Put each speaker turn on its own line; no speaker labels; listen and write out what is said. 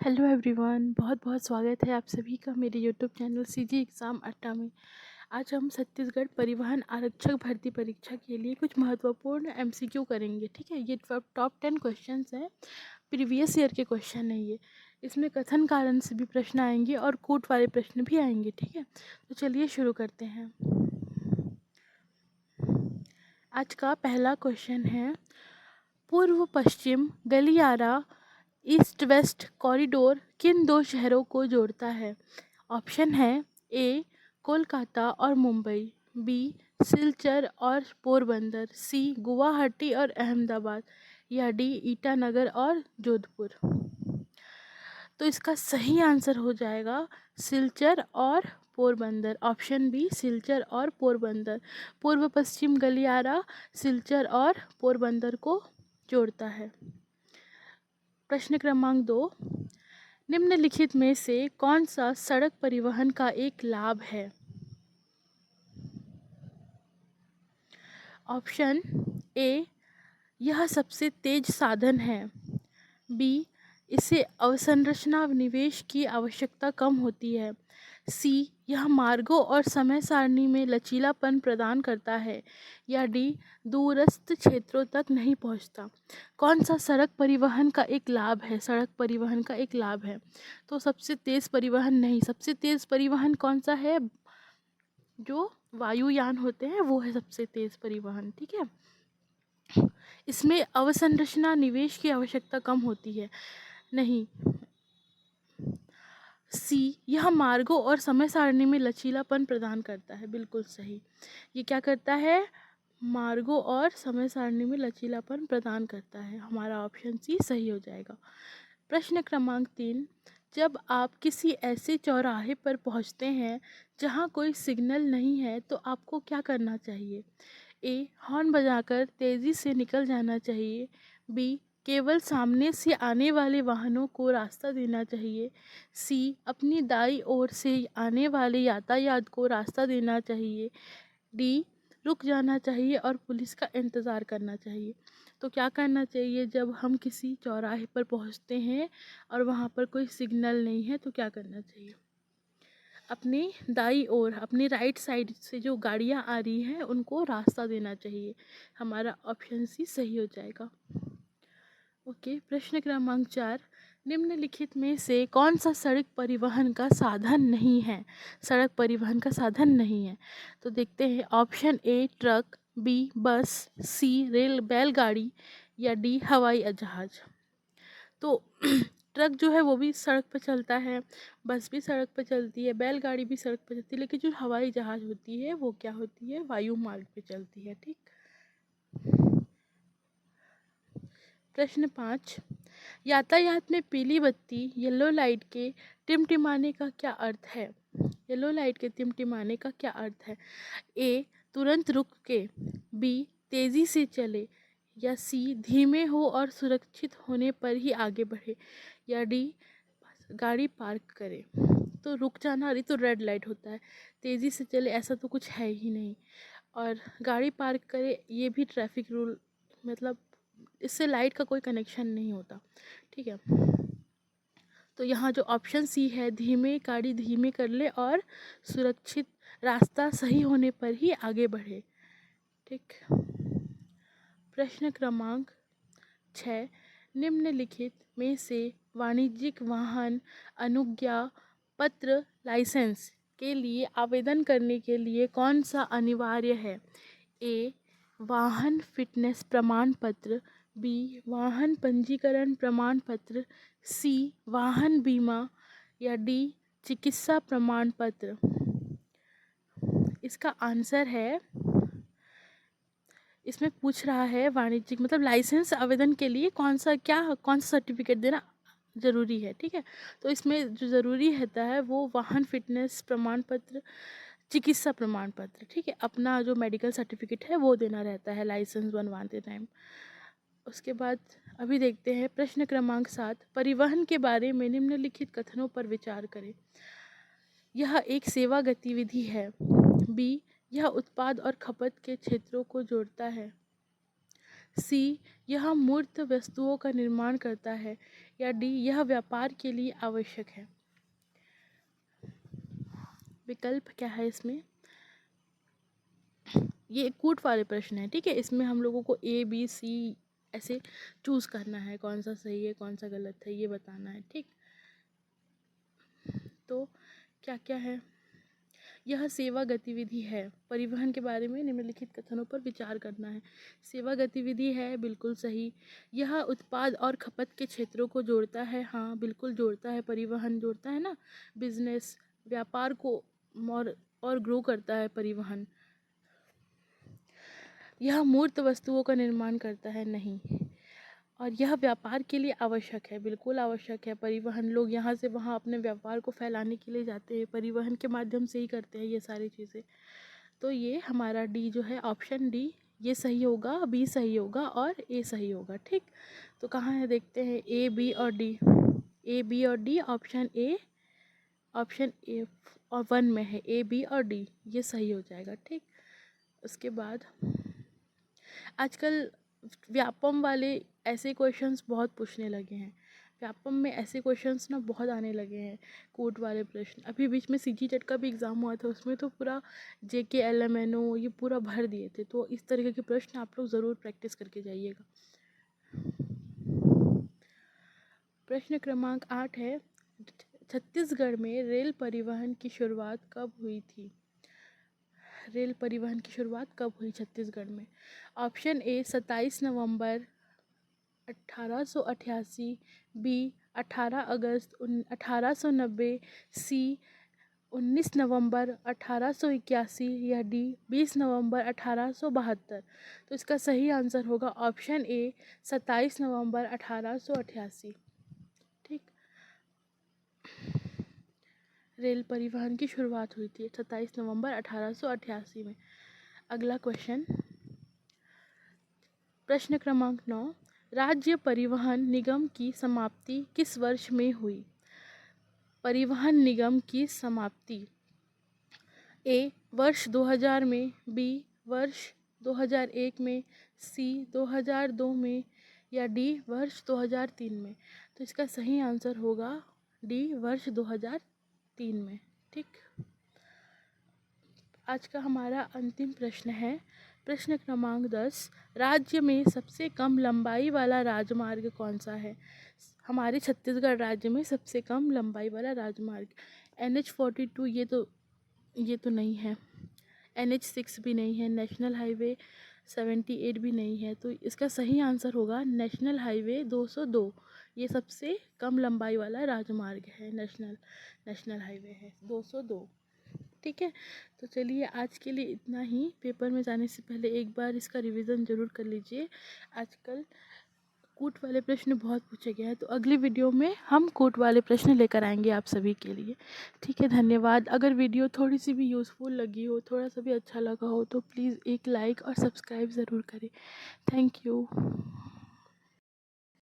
Hello everyone, बहुत बहुत स्वागत है आप सभी का मेरे यूट्यूब चैनल सीजी एग्ज़ाम अड्डा में। आज हम छत्तीसगढ़ परिवहन आरक्षक भर्ती परीक्षा के लिए कुछ महत्वपूर्ण एमसीक्यू करेंगे। ठीक है, ये टॉप 10 क्वेश्चंस हैं, प्रीवियस ईयर के क्वेश्चन है ये। इसमें कथन कारण से भी प्रश्न आएंगे और कोट वाले प्रश्न भी आएंगे। ठीक है, तो चलिए शुरू करते हैं। आज का पहला क्वेश्चन है, पूर्व पश्चिम गलियारा ईस्ट वेस्ट कॉरिडोर किन दो शहरों को जोड़ता है? ऑप्शन है ए कोलकाता और मुंबई, बी सिलचर और पोरबंदर, सी गुवाहाटी और अहमदाबाद, या डी ईटानगर और जोधपुर। तो इसका सही आंसर हो जाएगा सिलचर और पोरबंदर। ऑप्शन बी सिलचर और पोरबंदर। पूर्व पश्चिम गलियारा सिलचर और पोरबंदर को जोड़ता है। प्रश्न क्रमांक 2, निम्नलिखित में से कौन सा सड़क परिवहन का एक लाभ है? ऑप्शन ए, यह सबसे तेज साधन है, बी इसे अवसंरचना निवेश की आवश्यकता कम होती है, सी यह मार्गों और समय सारणी में लचीलापन प्रदान करता है, या डी दूरस्थ क्षेत्रों तक नहीं पहुंचता। कौन सा सड़क परिवहन का एक लाभ है? सड़क परिवहन का एक लाभ है तो सबसे तेज़ परिवहन नहीं। सबसे तेज़ परिवहन कौन सा है? जो वायुयान होते हैं वो है सबसे तेज़ परिवहन। ठीक है, इसमें अवसंरचना निवेश की आवश्यकता कम होती है। नहीं, सी यह मार्गों और समय सारणी में लचीलापन प्रदान करता है। बिल्कुल सही, ये क्या करता है? मार्गों और समय सारणी में लचीलापन प्रदान करता है। हमारा ऑप्शन सी सही हो जाएगा। प्रश्न क्रमांक 3, जब आप किसी ऐसे चौराहे पर पहुंचते हैं जहां कोई सिग्नल नहीं है तो आपको क्या करना चाहिए? ए हॉर्न बजाकर तेज़ी से निकल जाना चाहिए, बी केवल सामने से आने वाले वाहनों को रास्ता देना चाहिए, सी अपनी दाईं ओर से आने वाले यातायात को रास्ता देना चाहिए, डी रुक जाना चाहिए और पुलिस का इंतज़ार करना चाहिए। तो क्या करना चाहिए जब हम किसी चौराहे पर पहुंचते हैं और वहां पर कोई सिग्नल नहीं है? तो क्या करना चाहिए? अपनी दाईं ओर, अपनी राइट साइड से जो गाड़ियां आ रही हैं उनको रास्ता देना चाहिए। हमारा ऑप्शन सी सही हो जाएगा। ओके, प्रश्न क्रमांक 4, निम्नलिखित में से कौन सा सड़क परिवहन का साधन नहीं है? सड़क परिवहन का साधन नहीं है तो देखते हैं। ऑप्शन ए ट्रक, बी बस, सी रेल बैलगाड़ी, या डी हवाई जहाज। तो ट्रक जो है वो भी सड़क पर चलता है, बस भी सड़क पर चलती है, बैलगाड़ी भी सड़क पर चलती है, लेकिन जो हवाई जहाज होती है वो क्या होती है? वायु मार्ग पे चलती है। ठीक। प्रश्न 5, यातायात में पीली बत्ती येलो लाइट के टिमटिमाने का क्या अर्थ है? येलो लाइट के टिमटिमाने का क्या अर्थ है? ए तुरंत रुक के, बी तेज़ी से चले, या सी धीमे हो और सुरक्षित होने पर ही आगे बढ़े, या डी गाड़ी पार्क करे। तो रुक जाना, अरे तो रेड लाइट होता है, तेज़ी से चले ऐसा तो कुछ है ही नहीं, और गाड़ी पार्क करे ये भी ट्रैफिक रूल, मतलब इससे लाइट का कोई कनेक्शन नहीं होता। ठीक है, तो यहाँ जो ऑप्शन सी है, धीमे गाड़ी धीमे कर ले और सुरक्षित रास्ता सही होने पर ही आगे बढ़े। ठीक। प्रश्न क्रमांक 6, निम्नलिखित में से वाणिज्यिक वाहन अनुज्ञा पत्र लाइसेंस के लिए आवेदन करने के लिए कौन सा अनिवार्य है? ए वाहन फिटनेस प्रमाण पत्र, बी वाहन पंजीकरण प्रमाण पत्र, सी वाहन बीमा, या डी चिकित्सा प्रमाण पत्र। इसका आंसर है, इसमें पूछ रहा है वाणिज्यिक मतलब लाइसेंस आवेदन के लिए कौन सा सर्टिफिकेट देना ज़रूरी है। ठीक है, तो इसमें जो ज़रूरी रहता है वो वाहन फिटनेस प्रमाण पत्र, चिकित्सा प्रमाण पत्र। ठीक है, अपना जो मेडिकल सर्टिफिकेट है वो देना रहता है लाइसेंस बनवाते टाइम। उसके बाद अभी देखते हैं प्रश्न क्रमांक 7, परिवहन के बारे में निम्नलिखित कथनों पर विचार करें। यह एक सेवा गतिविधि है, बी यह उत्पाद और खपत के क्षेत्रों को जोड़ता है, सी, यह मूर्त वस्तुओं का निर्माण करता है, या डी, यह व्यापार के लिए आवश्यक है। विकल्प क्या है इसमें? ये कूट वाले प्रश्न है, ठीक है। इसमें हम लोगों को ए बी सी ऐसे चूज करना है, कौन सा सही है कौन सा गलत है ये बताना है, ठीक। तो क्या क्या है? यह सेवा गतिविधि है। परिवहन के बारे में निम्नलिखित कथनों पर विचार करना है। सेवा गतिविधि है, बिल्कुल सही। यह उत्पाद और खपत के क्षेत्रों को जोड़ता है, हाँ बिल्कुल जोड़ता है। परिवहन जोड़ता है ना, बिजनेस, व्यापार को और ग्रो करता है परिवहन। यह मूर्त वस्तुओं का निर्माण करता है, नहीं। और यह व्यापार के लिए आवश्यक है, बिल्कुल आवश्यक है। परिवहन, लोग यहाँ से वहाँ अपने व्यापार को फैलाने के लिए जाते हैं, परिवहन के माध्यम से ही करते हैं ये सारी चीज़ें। तो ये हमारा डी जो है, ऑप्शन डी, ये सही होगा, बी सही होगा और ए सही होगा, ठीक। तो कहाँ है देखते हैं, ए बी और डी। ए बी और डी, ऑप्शन ए और 1 में है, ए बी और डी, ये सही हो जाएगा, ठीक। उसके बाद आजकल व्यापम वाले ऐसे क्वेश्चंस बहुत पूछने लगे हैं। व्यापम में ऐसे क्वेश्चंस ना बहुत आने लगे हैं, कोट वाले प्रश्न। अभी बीच में सीजी टेट का भी एग्ज़ाम हुआ था, उसमें तो पूरा जेके एलएमएनओ ये पूरा भर दिए थे। तो इस तरीके के प्रश्न आप लोग ज़रूर प्रैक्टिस करके जाइएगा। प्रश्न क्रमांक 8 है, छत्तीसगढ़ में रेल परिवहन की शुरुआत कब हुई थी? रेल परिवहन की शुरुआत कब हुई छत्तीसगढ़ में? ऑप्शन ए 27 नवंबर 1888, बी 18 अगस्त 1890, सी 19 नवंबर 1881, या डी 20 नवंबर 1872। तो इसका सही आंसर होगा ऑप्शन ए 27 नवंबर 1888, ठीक। रेल परिवहन की शुरुआत हुई थी 27 नवंबर 1888 में। अगला क्वेश्चन, प्रश्न क्रमांक 9, राज्य परिवहन निगम की समाप्ति किस वर्ष में हुई? परिवहन निगम की समाप्ति ए वर्ष 2000 में, बी वर्ष 2001 में, सी 2002 में, या डी वर्ष 2003 में। तो इसका सही आंसर होगा डी वर्ष 2003 में, ठीक। आज का हमारा अंतिम प्रश्न है, प्रश्न क्रमांक 10, राज्य में सबसे कम लंबाई वाला राजमार्ग कौन सा है? हमारे छत्तीसगढ़ राज्य में सबसे कम लंबाई वाला राजमार्ग NH42, ये तो नहीं है। NH6 भी नहीं है, नेशनल हाईवे 78 भी नहीं है। तो इसका सही आंसर होगा नेशनल हाईवे 202। ये सबसे कम लंबाई वाला राजमार्ग है, नेशनल हाईवे है 202, ठीक है। तो चलिए आज के लिए इतना ही। पेपर में जाने से पहले एक बार इसका रिवीजन ज़रूर कर लीजिए। आजकल कूट वाले प्रश्न बहुत पूछे गए हैं, तो अगली वीडियो में हम कूट वाले प्रश्न लेकर आएंगे आप सभी के लिए, ठीक है। धन्यवाद। अगर वीडियो थोड़ी सी भी यूज़फुल लगी हो, थोड़ा सा भी अच्छा लगा हो, तो प्लीज़ एक लाइक और सब्सक्राइब ज़रूर करें। Thank you.